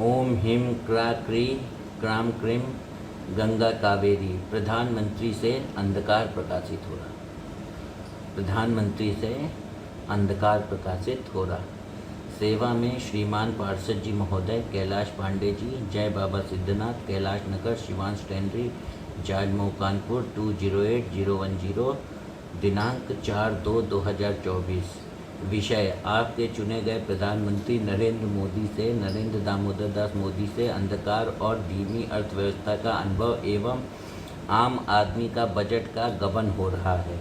ओम him क्रा क्री cram cream Ganga Kaveri. प्रधानमंत्री से अंधकार प्रकाशित हो रहा। प्रधानमंत्री से अंधकार प्रकाशित हो रहा। सेवा में श्रीमान पार्षद जी महोदय कैलाश पांडे जी, जय बाबा सिद्धनाथ, कैलाश नगर, शिवांश टेंडरी, जाजमऊ कानपुर 208010, दिनांक 4/2/2024। विषय आपके चुने गए प्रधानमंत्री नरेंद्र मोदी से, नरेंद्र दामोदर दास मोदी से अंधकार और धीमी अर्थव्यवस्था का अनुभव एवं आम आदमी का बजट का गबन हो रहा है।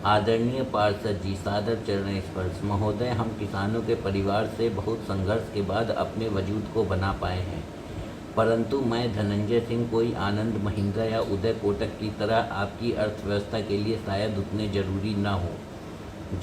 आदरणीय पार्षद जी, सादर चरण स्पर्श। महोदय, हम किसानों के परिवार से बहुत संघर्ष के बाद अपने वजूद को बना पाए हैं, परंतु मैं धनंजय सिंह कोई आनंद महिंद्रा या उदय कोटक की तरह आपकी अर्थव्यवस्था के लिए शायद उतने जरूरी न हो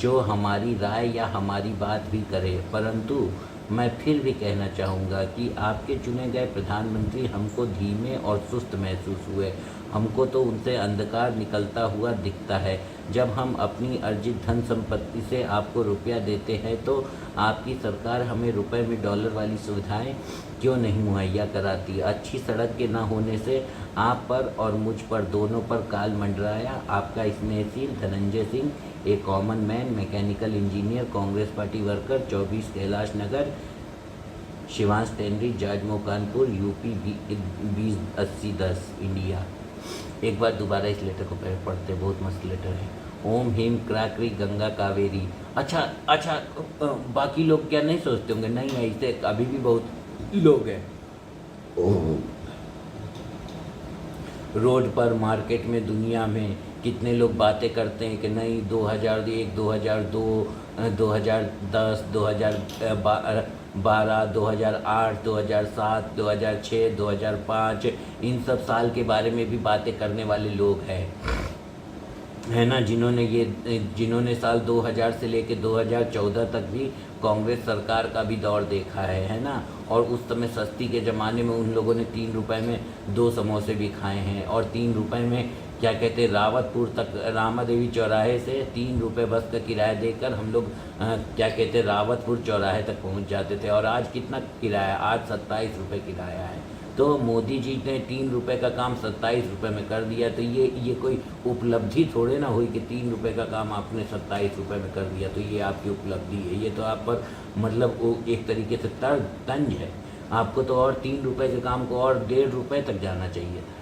जो हमारी राय या हमारी बात भी करे, परंतु मैं फिर भी कहना चाहूँगा कि आपके चुने गए प्रधानमंत्री हमको धीमे और सुस्त महसूस हुए। हमको तो उनसे अंधकार निकलता हुआ दिखता है। जब हम अपनी अर्जित धन संपत्ति से आपको रुपया देते हैं तो आपकी सरकार हमें रुपए में डॉलर वाली सुविधाएं क्यों नहीं मुहैया कराती। अच्छी सड़क के न होने से आप पर और मुझ पर दोनों पर काल मंडराया। आपका स्नेहशील Dhananjay Singh, a common man, mechanical engineer, Congress party worker, 24 Kailash Nagar, Shivansh tannery, Jajmau Kanpur, UP 208010, India. एक बार दोबारा इस लेटर को पढ़ते, बहुत मस्त लेटर है। ओम हिम क्राकरी गंगा कावेरी। अच्छा, बाकी लोग क्या नहीं सोचते होंगे? नहीं, ऐसे अभी भी बहुत लोग हैं। रोड पर, मार्केट में, दुनिया में कितने लोग बातें करते हैं कि नहीं 2001, 2002, 2010, 2012, 2008, 2007, 2006, 2005 इन सब साल के बारे में भी बातें करने वाले लोग हैं, है ना, जिन्होंने साल 2000 से लेकर 2014 तक भी कांग्रेस सरकार का भी दौर देखा है ना। और उस समय सस्ती के ज़माने में उन लोगों ने 3 रुपए में 2 समोसे भी खाए हैं, और 3 रुपए में क्या कहते हैं, रावतपुर तक, रामा देवी चौराहे से 3 रुपये बस का किराया देकर हम लोग क्या कहते हैं, रावतपुर चौराहे तक पहुंच जाते थे। और आज कितना किराया? आज 27 रुपये किराया है। तो मोदी जी ने 3 रुपये का काम 27 रुपये में कर दिया। तो ये कोई उपलब्धि थोड़े ना हुई कि 3 रुपये का काम आपने 27 रुपये में कर दिया, तो ये आपकी उपलब्धि है। ये तो आप पर मतलब एक तरीके से तंज है। आपको तो और 3 रुपये के काम को और 1.5 रुपये तक जाना चाहिए था।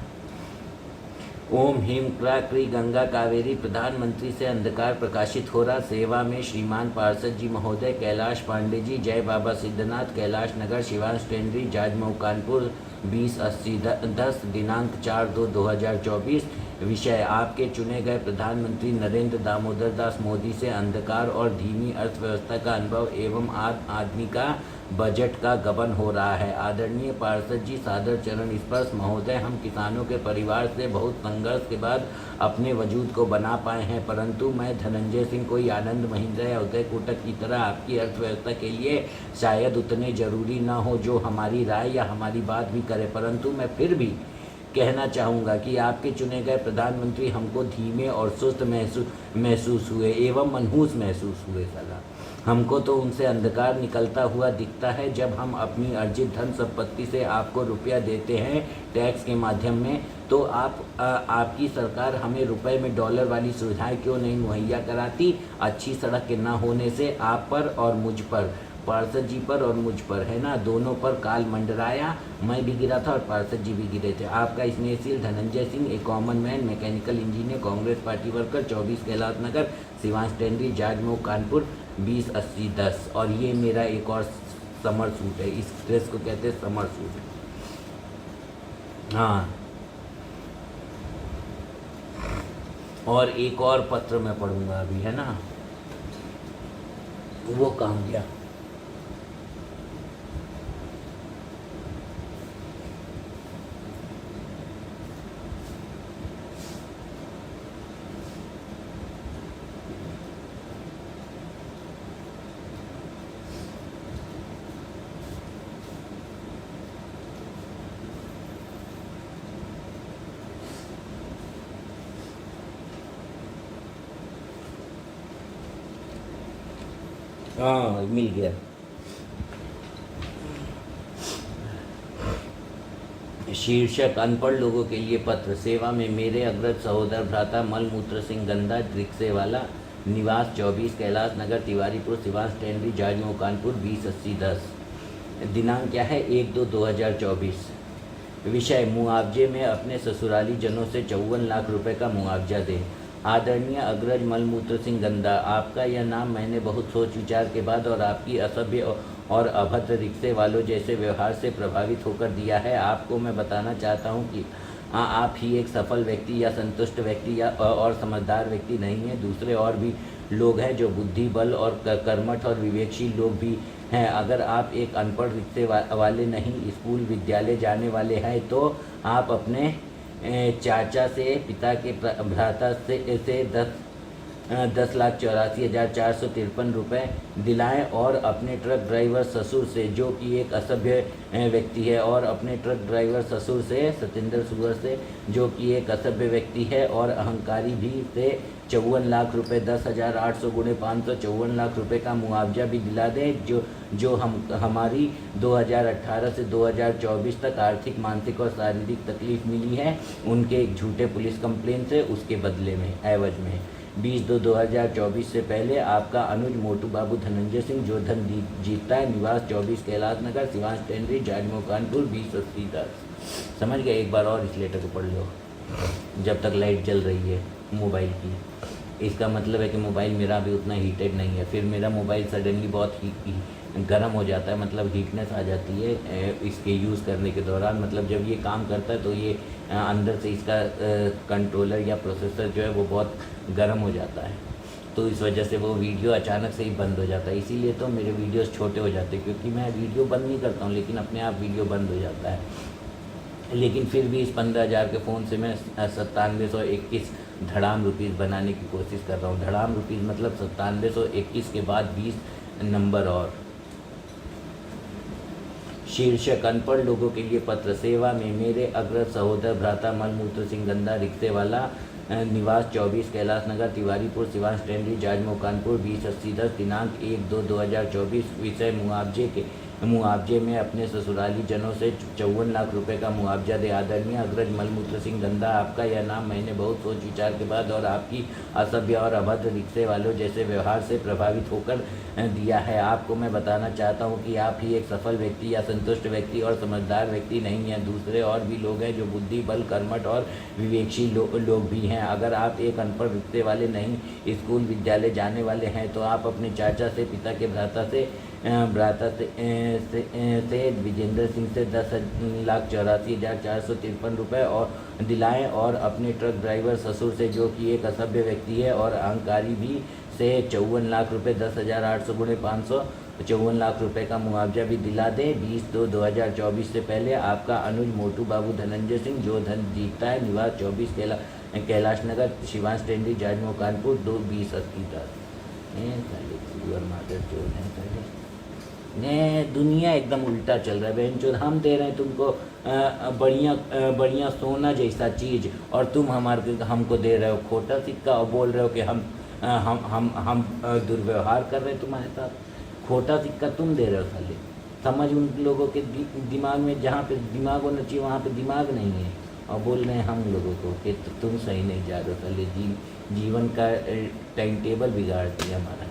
ओम हिम क्रा क्री गंगा कावेरी। प्रधानमंत्री से अंधकार प्रकाशित हो रहा। सेवा में श्रीमान पार्षद जी महोदय कैलाश पांडे जी, जय बाबा सिद्धनाथ, कैलाश नगर, शिवांश टेंडरी, जाजमऊ कानपुर 208010, दिनांक 4/2/2024। विषय आपके चुने गए प्रधानमंत्री नरेंद्र दामोदर दास मोदी से अंधकार और धीमी अर्थव्यवस्था का अनुभव एवं आम आदमी का बजट का गबन हो रहा है। आदरणीय पार्षद जी, सादर चरण स्पर्श। महोदय, हम किसानों के परिवार से बहुत संघर्ष के बाद अपने वजूद को बना पाए हैं, परंतु मैं धनंजय सिंह कोई आनंद महिंद्रा या उदय कोटक की तरह आपकी अर्थव्यवस्था के लिए शायद उतने जरूरी न हो जो हमारी राय या हमारी बात भी करे, परंतु मैं फिर भी कहना चाहूँगा कि आपके चुने गए प्रधानमंत्री हमको धीमे और सुस्त महसूस हुए एवं मनहूस महसूस हुए। सदा हमको तो उनसे अंधकार निकलता हुआ दिखता है। जब हम अपनी अर्जित धन संपत्ति से आपको रुपया देते हैं टैक्स के माध्यम में, तो आपकी सरकार हमें रुपए में डॉलर वाली सुविधाएं क्यों नहीं मुहैया कराती। अच्छी सड़क के ना होने से आप पर और मुझ पर, पार्षद जी पर और मुझ पर, है ना, दोनों पर काल मंडराया। मैं भी गिरा था और पार्षद जी भी गिरे थे। आपका स्नेहशील Dhananjay Singh, a common man, mechanical engineer, Congress party worker, 24 Kailash Nagar, Shivansh tannery, Jajmau Kanpur 208010। और ये मेरा एक और समर सूट है। इस ड्रेस को कहते हैं समर सूट। हाँ, और एक और पत्र मैं पढ़ूंगा अभी, है ना, वो काम किया। हाँ, मिल गया। शीर्षक अनपढ़ लोगों के लिए पत्र। सेवा में मेरे अग्रज सहोदर भ्राता मलमूत्र सिंह गंदा रिक्शेवाला, निवास 24 कैलाश नगर तिवारीपुर सिवान स्टैंडरी जाजमऊ कानपुर 208010। दिनांक क्या है 1/2/2024। विषय मुआवजे में अपने ससुराली जनों से 54 लाख रुपए का मुआवजा दें। आदरणीय अग्रज मलमूत्र सिंह गंदा, आपका यह नाम मैंने बहुत सोच विचार के बाद और आपकी असभ्य और अभद्र रिक्शे वालों जैसे व्यवहार से प्रभावित होकर दिया है। आपको मैं बताना चाहता हूं कि आप ही एक सफल व्यक्ति या संतुष्ट व्यक्ति या और समझदार व्यक्ति नहीं हैं। दूसरे और भी लोग हैं जो बुद्धि बल और कर्मठ और विवेकशील लोग भी हैं। अगर आप एक अनपढ़ रिक्शे वाले नहीं स्कूल विद्यालय जाने वाले हैं तो आप अपने चाचा से पिता के भ्राता से 10,84,453 रुपये दिलाएं और अपने ट्रक ड्राइवर ससुर से, जो कि एक असभ्य व्यक्ति है, और अपने ट्रक ड्राइवर ससुर से सतेंद्र सुअर से, जो कि एक असभ्य व्यक्ति है और अहंकारी भी, से 54 लाख रुपये 10,800 × 500 54 लाख रुपये का मुआवजा भी दिला दें, जो हमारी 2018 से 2024 तक आर्थिक मानसिक और शारीरिक तकलीफ मिली है उनके एक झूठे पुलिस कंप्लेन से, उसके बदले में एवज में 20/2/2024 से पहले आपका अनुज मोटू बाबू धनंजय सिंह, जो धन जीतता है, निवास 24 कैलाश नगर सिवान स्टैंडरी जाजमऊ कानपुर 208010। समझ गए? एक बार और इस लेटर को पढ़ लो जब तक लाइट जल रही है मोबाइल की। इसका मतलब है कि मोबाइल मेरा भी उतना हीटेड नहीं है। फिर मेरा मोबाइल सडनली बहुत गर्म हो जाता है, मतलब हीटनेस आ जाती है इसके यूज़ करने के दौरान। मतलब जब ये काम करता है तो ये अंदर से इसका कंट्रोलर या प्रोसेसर जो है वो बहुत गर्म हो जाता है, तो इस वजह से वो वीडियो अचानक से ही बंद हो जाता है। इसीलिए तो मेरे वीडियोस छोटे हो जाते हैं, क्योंकि मैं वीडियो बंद नहीं करता हूँ लेकिन अपने आप वीडियो बंद हो जाता है। लेकिन फिर भी इस 15,000 के फ़ोन से मैं 9721 धड़ाम रुपीज़ बनाने की कोशिश कर रहा हूँ। धड़ाम रुपीज़ मतलब 9721 के बाद 20 नंबर और। शीर्षक अनपढ़ लोगों के लिए पत्र। सेवा में मेरे अग्रज सहोदर भ्राता मलमूत्र सिंह गंदा रिक्शेवाला, निवास 24 कैलाश नगर तिवारीपुर सिवान स्टैंडरी जाजमऊ कानपुर 208010। दिनांक 1/2/2024। विषय मुआवजे में अपने ससुराली जनों से 54 लाख रुपए का मुआवजा दे। आदरणीय अग्रज मलमूत्र सिंह गंदा, आपका यह नाम मैंने बहुत सोच विचार के बाद और आपकी असभ्य और अभद्र रिक्शे वालों जैसे व्यवहार से प्रभावित होकर दिया है। आपको मैं बताना चाहता हूं कि आप ही एक सफल व्यक्ति या संतुष्ट व्यक्ति और समझदार व्यक्ति नहीं हैं। दूसरे और भी लोग हैं जो बुद्धि बल कर्मठ और विवेकशील लोग भी हैं। अगर आप एक अनपढ़ रिक्शे वाले नहीं स्कूल विद्यालय जाने वाले हैं तो आप अपने चाचा से पिता के भ्राता से विजेंद्र सिंह से 10,84,453 रुपये और दिलाएं और अपने ट्रक ड्राइवर ससुर से, जो कि एक असभ्य व्यक्ति है और अहंकारी भी, से 54 लाख रुपये 10,800 × 500 54 लाख रुपए का मुआवजा भी दिला दें। 20/2/2024 से पहले आपका अनुज मोटू बाबू धनंजय सिंह, जो धन जीतता है, निवास 24 कैलाश नगर शिवान स्टैंडरी जाजमऊ कानपुर 208010। ने दुनिया एकदम उल्टा चल रहा है बहन। हम दे रहे हैं तुमको बढ़िया सोना जैसा चीज़ और तुम हमको दे रहे हो खोटा सिक्का और बोल रहे हो कि हम दुर्व्यवहार कर रहे हैं तुम्हारे साथ। खोटा सिक्का तुम दे रहे हो साले। समझ उन लोगों के दिमाग में, जहाँ पे दिमाग होना चाहिए वहाँ पे दिमाग नहीं है, और बोल रहे हैं हम लोगों को कि तुम सही नहीं जा रहे हो साले। जीवन का टाइम टेबल बिगाड़ दिया हमारा।